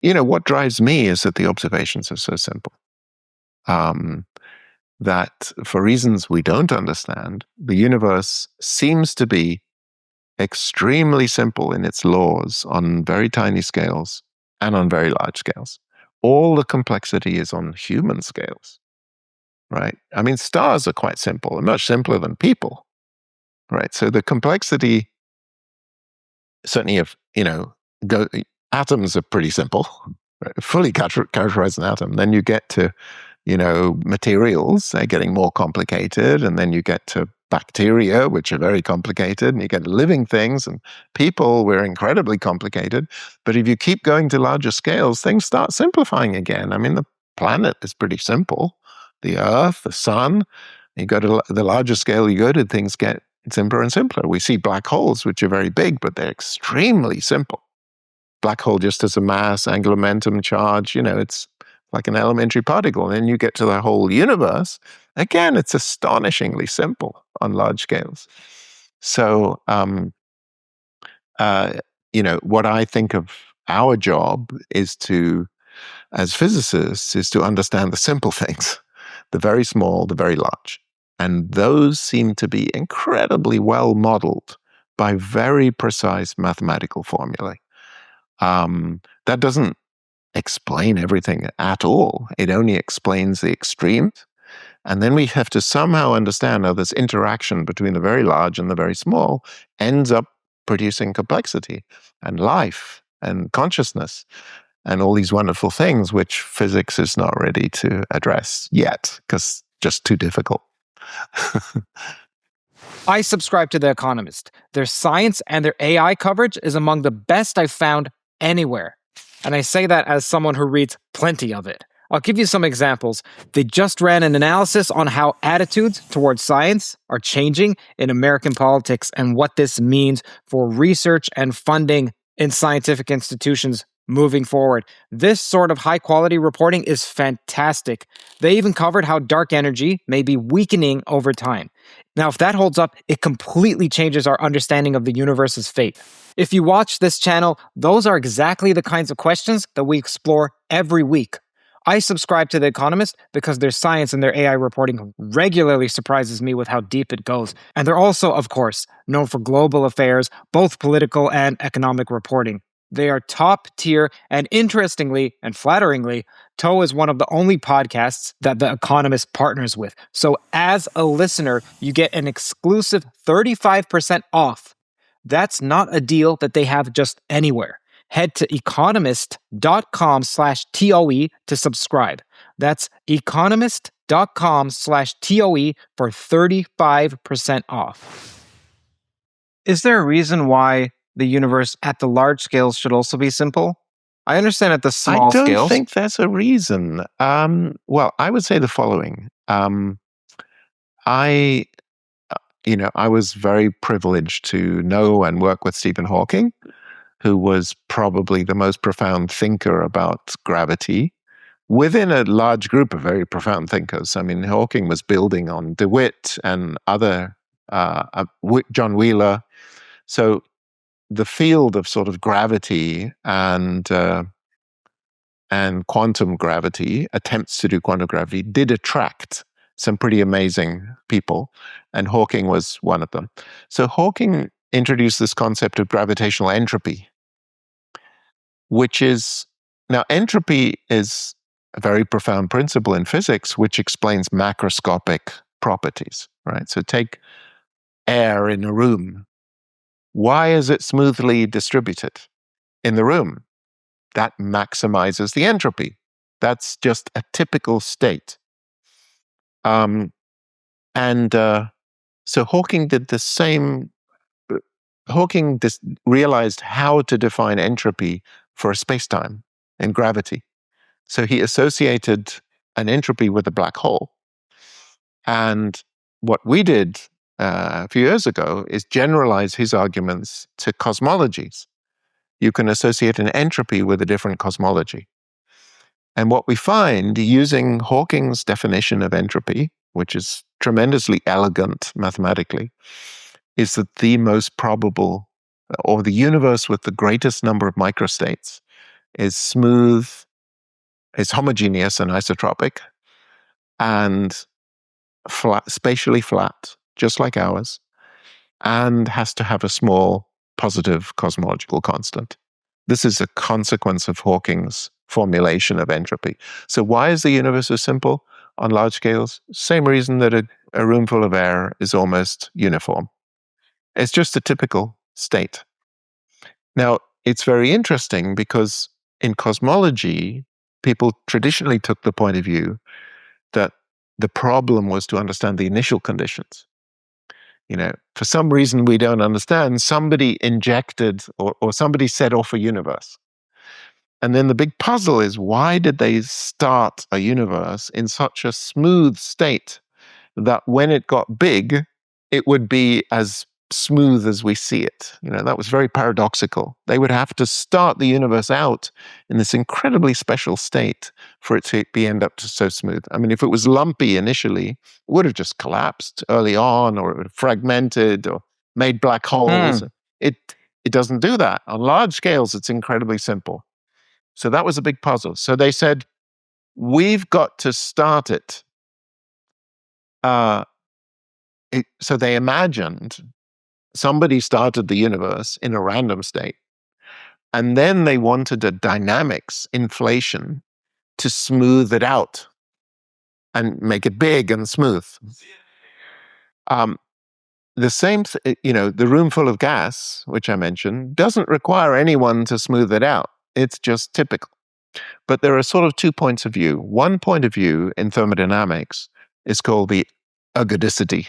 what drives me is that the observations are so simple. That for reasons we don't understand, the universe seems to be extremely simple in its laws on very tiny scales and on very large scales. All the complexity is on human scales, right? I mean, stars are quite simple and much simpler than people, right? So the complexity, certainly of, atoms are pretty simple, right? Fully characterize an atom. Then you get to, materials, they're getting more complicated. And then you get to bacteria, which are very complicated. And you get living things, and people, we're incredibly complicated. But if you keep going to larger scales, things start simplifying again. I mean, the planet is pretty simple. The Earth, the sun, you go to the larger scale you go to, things get simpler and simpler. We see black holes, which are very big, but they're extremely simple. Black hole just has a mass, angular momentum, charge, it's like an elementary particle. And then you get to the whole universe. Again, it's astonishingly simple on large scales. So, what I think of our job is as physicists, is to understand the simple things, the very small, the very large. And those seem to be incredibly well modeled by very precise mathematical formulae. That doesn't explain everything at all. It only explains the extremes. And then we have to somehow understand how this interaction between the very large and the very small ends up producing complexity and life and consciousness and all these wonderful things which physics is not ready to address yet, because just too difficult. I subscribe to The Economist. Their science and their AI coverage is among the best I've found anywhere. And I say that as someone who reads plenty of it. I'll give you some examples. They just ran an analysis on how attitudes towards science are changing in American politics and what this means for research and funding in scientific institutions moving forward. This sort of high-quality reporting is fantastic. They even covered how dark energy may be weakening over time. Now, if that holds up, it completely changes our understanding of the universe's fate. If you watch this channel, those are exactly the kinds of questions that we explore every week. I subscribe to The Economist because their science and their AI reporting regularly surprises me with how deep it goes. And they're also, of course, known for global affairs, both political and economic reporting. They are top tier, and interestingly and flatteringly, TOE is one of the only podcasts that The Economist partners with. So as a listener, you get an exclusive 35% off. That's not a deal that they have just anywhere. Head to economist.com/TOE to subscribe. That's economist.com/TOE for 35% off. Is there a reason why the universe at the large scales should also be simple? I understand at the small scales. I don't think there's a reason. Well, I would say the following. I was very privileged to know and work with Stephen Hawking, who was probably the most profound thinker about gravity within a large group of very profound thinkers. I mean, Hawking was building on DeWitt and other, John Wheeler. So the field of sort of gravity and quantum gravity, attempts to do quantum gravity, did attract some pretty amazing people, and Hawking was one of them. So Hawking introduced this concept of gravitational entropy, which is, now entropy is a very profound principle in physics which explains macroscopic properties, right? So take air in a room. Why is it smoothly distributed in the room? That maximizes the entropy. That's just a typical state. So Hawking did the same. Hawking realized how to define entropy for a space-time in gravity. So he associated an entropy with a black hole. And what we did a few years ago is generalize his arguments to cosmologies. You can associate an entropy with a different cosmology. And what we find, using Hawking's definition of entropy, which is tremendously elegant mathematically, is that the most probable, or the universe with the greatest number of microstates, is smooth, is homogeneous and isotropic, and flat, spatially flat, just like ours, and has to have a small positive cosmological constant. This is a consequence of Hawking's formulation of entropy. So why is the universe so simple on large scales? Same reason that a room full of air is almost uniform. It's just a typical state. Now, it's very interesting because in cosmology, people traditionally took the point of view that the problem was to understand the initial conditions. For some reason we don't understand, somebody injected or somebody set off a universe. And then the big puzzle is, why did they start a universe in such a smooth state that when it got big, it would be as smooth as we see it? That was very paradoxical. They would have to start the universe out in this incredibly special state for it to end up so smooth. I mean, if it was lumpy initially, it would have just collapsed early on, or it would have fragmented or made black holes. It doesn't do that. On large scales, it's incredibly simple. So that was a big puzzle. So they said, we've got to start it. So they imagined somebody started the universe in a random state, and then they wanted a dynamics inflation to smooth it out and make it big and smooth. The same, the room full of gas, which I mentioned, doesn't require anyone to smooth it out. It's just typical. But there are sort of two points of view. One point of view in thermodynamics is called the ergodicity,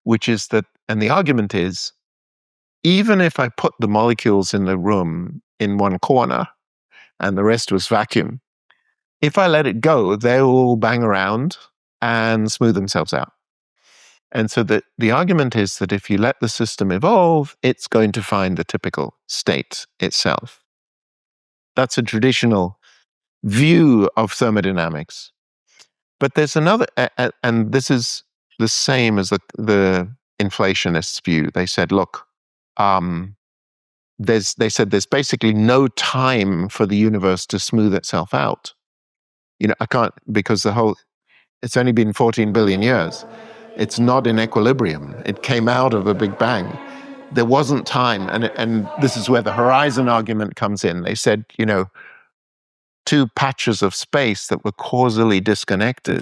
which is that, and the argument is, even if I put the molecules in the room in one corner and the rest was vacuum, if I let it go, they will bang around and smooth themselves out. And so the argument is that if you let the system evolve, it's going to find the typical state itself. That's a traditional view of thermodynamics. But there's another, and this is the same as the inflationists' view. They said, look, they said there's basically no time for the universe to smooth itself out. I can't, because it's only been 14 billion years. It's not in equilibrium. It came out of a Big Bang. There wasn't time. And this is where the horizon argument comes in. They said, two patches of space that were causally disconnected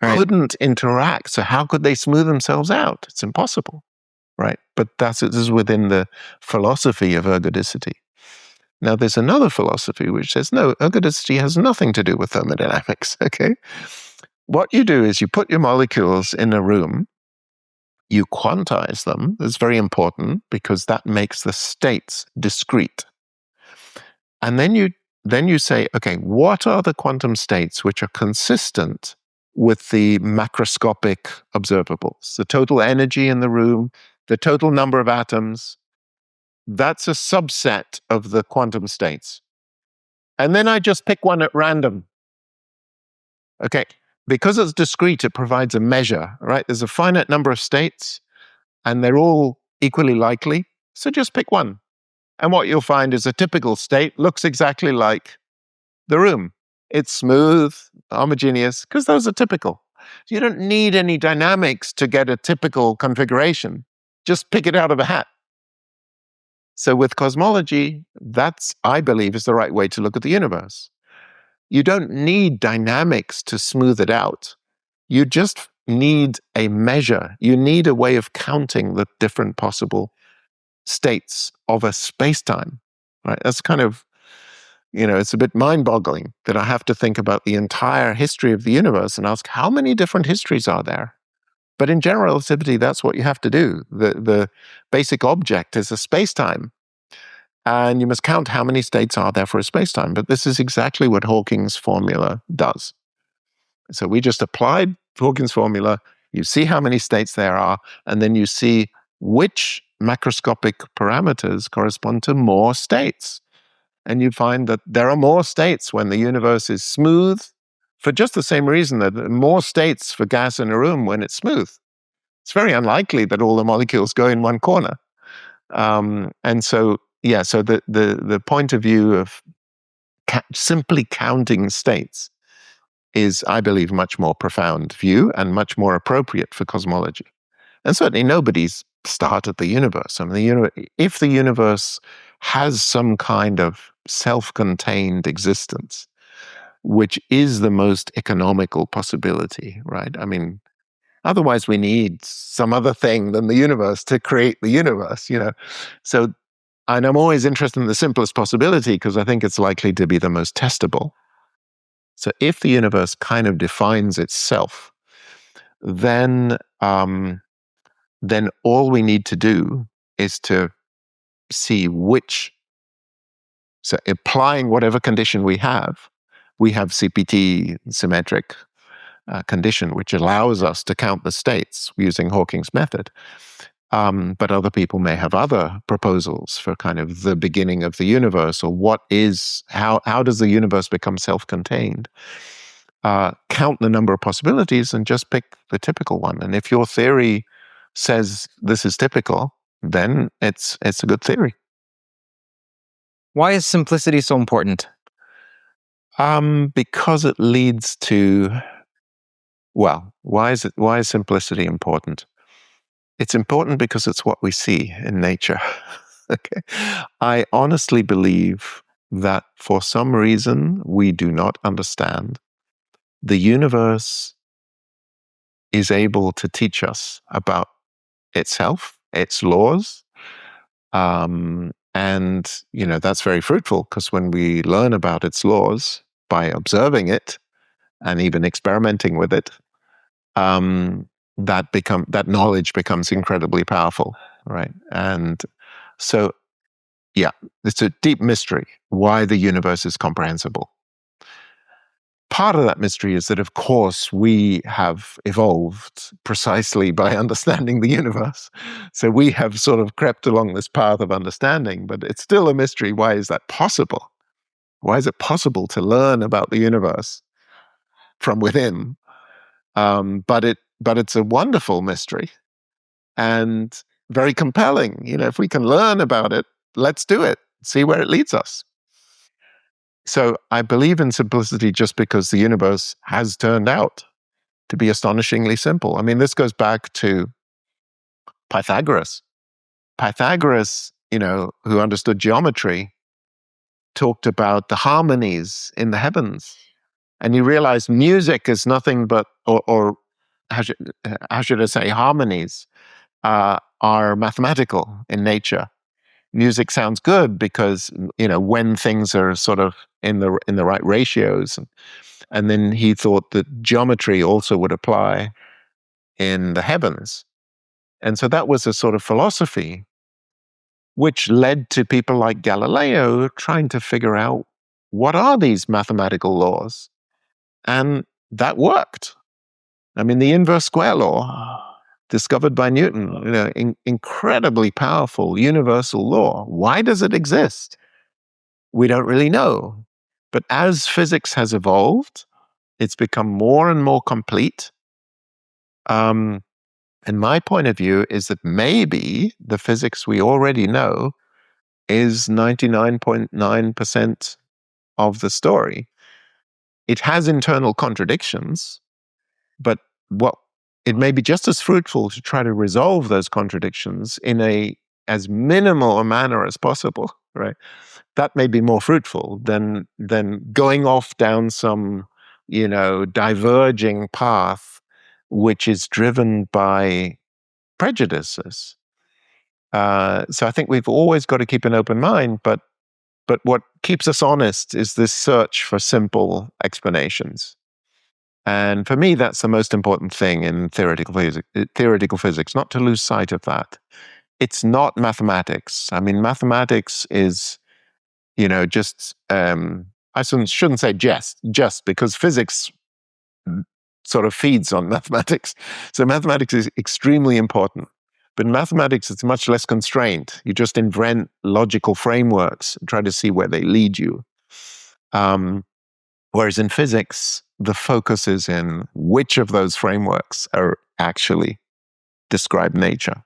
couldn't interact. So how could they smooth themselves out? It's impossible, right? But this is within the philosophy of ergodicity. Now, there's another philosophy which says, no, ergodicity has nothing to do with thermodynamics, okay? What you do is you put your molecules in a room, you quantize them. That's very important because that makes the states discrete. And then you say, okay, what are the quantum states which are consistent with the macroscopic observables? The total energy in the room, the total number of atoms, that's a subset of the quantum states. And then I just pick one at random. Okay, because it's discrete, it provides a measure, right? There's a finite number of states, and they're all equally likely. So just pick one. And what you'll find is a typical state looks exactly like the room. It's smooth, homogeneous, because those are typical. You don't need any dynamics to get a typical configuration. Just pick it out of a hat. So with cosmology, that's, I believe, is the right way to look at the universe. You don't need dynamics to smooth it out. You just need a measure. You need a way of counting the different possible states of a space-time, right? That's kind of, it's a bit mind-boggling that I have to think about the entire history of the universe and ask, how many different histories are there? But in general relativity, that's what you have to do. The basic object is a space-time. And you must count how many states are there for a space-time. But this is exactly what Hawking's formula does. So we just applied Hawking's formula. You see how many states there are, and then you see which macroscopic parameters correspond to more states. And you find that there are more states when the universe is smooth, for just the same reason that there are more states for gas in a room when it's smooth. It's very unlikely that all the molecules go in one corner. And so, so the point of view of simply counting states is, I believe, much more profound view and much more appropriate for cosmology. And certainly nobody's started the universe. I mean, if the universe has some kind of self-contained existence, which is the most economical possibility, right? I mean, otherwise we need some other thing than the universe to create the universe, So, and I'm always interested in the simplest possibility because I think it's likely to be the most testable. So if the universe kind of defines itself, then all we need to do is to see so applying whatever condition we have CPT symmetric condition, which allows us to count the states using Hawking's method. But other people may have other proposals for kind of the beginning of the universe, or how does the universe become self-contained? Count the number of possibilities and just pick the typical one. And if your theory says this is typical, then it's a good theory. Why is simplicity so important? Because it leads to, well, why is simplicity important? It's important because it's what we see in nature. Okay. I honestly believe that for some reason we do not understand, the universe is able to teach us about itself, its laws. And, that's very fruitful because when we learn about its laws by observing it and even experimenting with it, that knowledge becomes incredibly powerful, right? And so, yeah, it's a deep mystery why the universe is comprehensible. Part of that mystery is that, of course, we have evolved precisely by understanding the universe. So we have sort of crept along this path of understanding, but it's still a mystery. Why is that possible? Why is it possible to learn about the universe from within? But it's a wonderful mystery and very compelling. If we can learn about it, let's do it. See where it leads us. So I believe in simplicity just because the universe has turned out to be astonishingly simple. I mean, this goes back to Pythagoras. Pythagoras, who understood geometry, talked about the harmonies in the heavens. And he realized music is nothing but, or how should I say, harmonies are mathematical in nature. Music sounds good because, when things are sort of in the right ratios. And then he thought that geometry also would apply in the heavens. And so that was a sort of philosophy which led to people like Galileo trying to figure out what are these mathematical laws. And that worked. I mean, the inverse square law, discovered by Newton, incredibly powerful universal law. Why does it exist? We don't really know. But as physics has evolved, it's become more and more complete. And my point of view is that maybe the physics we already know is 99.9% of the story. It has internal contradictions, but it may be just as fruitful to try to resolve those contradictions in as minimal a manner as possible, right? That may be more fruitful than going off down some, diverging path, which is driven by prejudices. So I think we've always got to keep an open mind, but what keeps us honest is this search for simple explanations. And for me, that's the most important thing in theoretical physics, not to lose sight of that. It's not mathematics. I mean, mathematics is, just, I shouldn't say just because physics sort of feeds on mathematics. So mathematics is extremely important. But in mathematics, it's much less constrained. You just invent logical frameworks and try to see where they lead you. Whereas in physics, the focus is in which of those frameworks are actually describe nature.